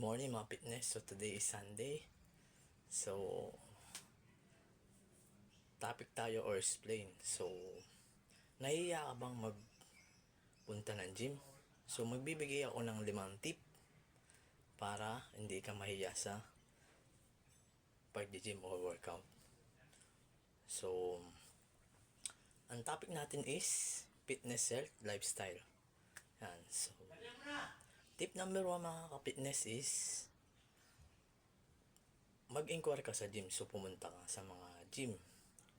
morning mga fitness. So today is Sunday. So topic tayo or explain. So nahihiya ka bang magpunta ng gym? So magbibigay ako ng 5 tip para hindi ka mahiya sa pag-gym or workout. So ang topic natin is fitness, health, lifestyle. Yan. So tip number 1 mga ka-fitness is mag-inquire ka sa gym. So pumunta ka sa mga gym.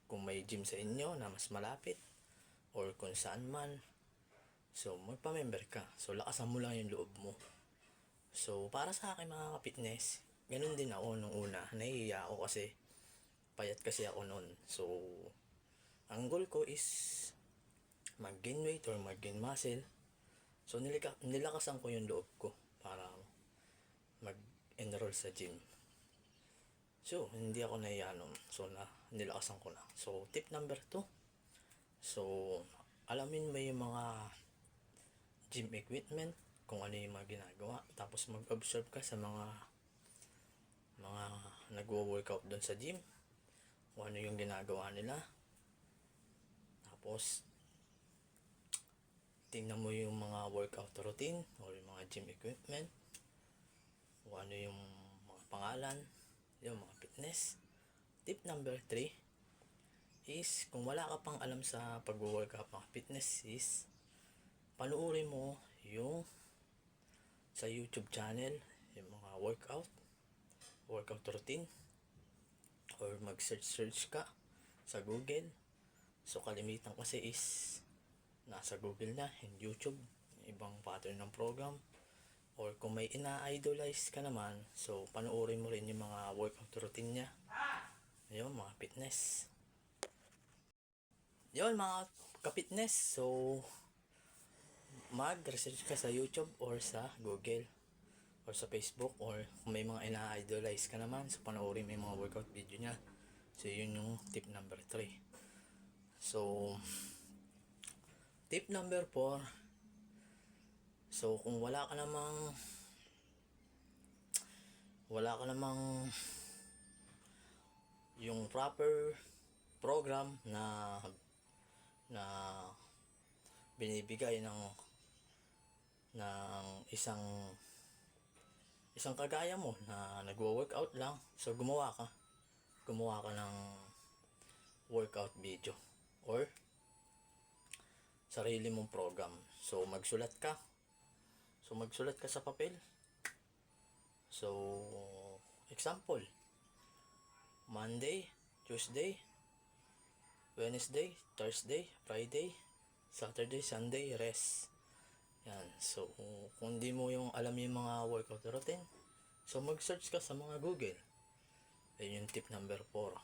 Kung may gym sa inyo na mas malapit or kung saan man, so magpa-member ka. So lakasan mo lang yung loob mo. So para sa akin mga ka-fitness, ganun din ako nung una. Nahihiya ako kasi payat kasi ako noon. So ang goal ko is mag-gain weight or mag-gain muscle. So nilakasan ko yung loob ko para mag-enroll sa gym. So hindi ako nahiya nun. So nilakasan ko na. So tip number 2. So alamin mo yung mga gym equipment, kung ano yung mga ginagawa. Tapos mag-observe ka sa mga nagwo-workout doon sa gym, kung ano yung ginagawa nila. Tapos tingnan mo yung mga workout routine or yung mga gym equipment, kung ano yung mga pangalan, yung mga fitness. Tip number 3 is kung wala ka pang alam sa pag-workout mga fitness is panuorin mo yung sa YouTube channel yung mga workout routine, or mag-search ka sa Google. So kalimitan kasi is nasa Google na and YouTube, ibang pattern ng program. Or kung may ina-idolize ka naman, so panuorin mo rin yung mga workout routine niya. Ayun mga fitness. Yun mga ka-fitness. So mag-research ka sa YouTube or sa Google or sa Facebook, or kung may mga ina-idolize ka naman, so panoorin mo yung mga workout video niya. So yun yung tip number 3. So tip number 4, so kung wala ka namang yung proper program na binibigay ng isang kagaya mo na nagwo-workout lang, so gumawa ka ng workout video or sarili mong program. So magsulat ka sa papel. So example, Monday, Tuesday, Wednesday, Thursday, Friday, Saturday, Sunday, rest. Yan. So kung di mo yung alam yung mga workout routine, so mag-search ka sa mga Google. Ayun yung tip number 4.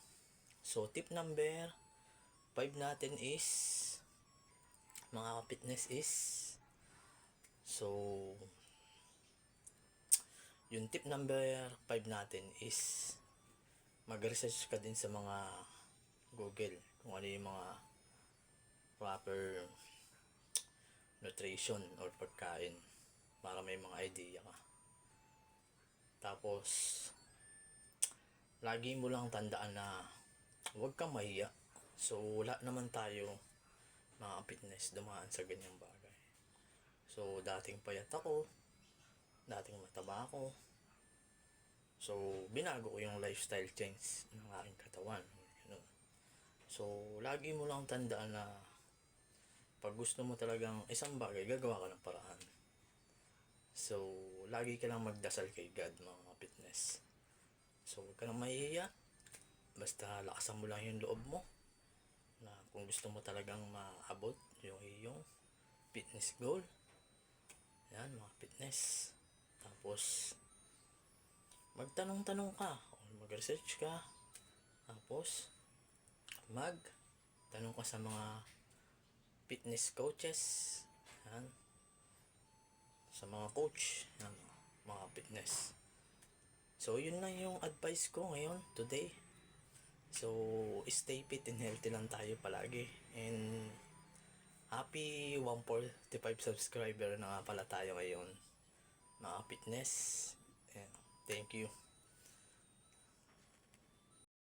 So tip number 5 natin is mga fitness is, so yung tip number 5 natin is mag-research ka din sa mga Google kung ano yung mga proper nutrition or pagkain para may mga idea ka. Tapos lagi mo lang tandaan na huwag kang mahiya. So wala naman tayo mga fitness dumaan sa ganyang bagay. So dating payat ako, dating mataba ako, so binago ko yung lifestyle change ng aking katawan. So lagi mo lang tandaan na pag gusto mo talagang isang bagay, gagawa ka ng paraan. So lagi ka lang magdasal kay God mga fitness. So huwag ka nang mahihiya, basta lakasan mo lang yung loob mo na kung gusto mo talagang maabot yung iyong fitness goal. Yan mga fitness. Tapos magtanong-tanong ka o mag-research ka. Tapos magtanong ka sa mga fitness coaches. Yan. Sa mga coach. Yan, mga fitness. So yun lang yung advice ko ngayon today. So stay fit and healthy lang tayo palagi. And happy 145 subscriber na nga pala tayo ngayon mga fitness. Ayan. Thank you.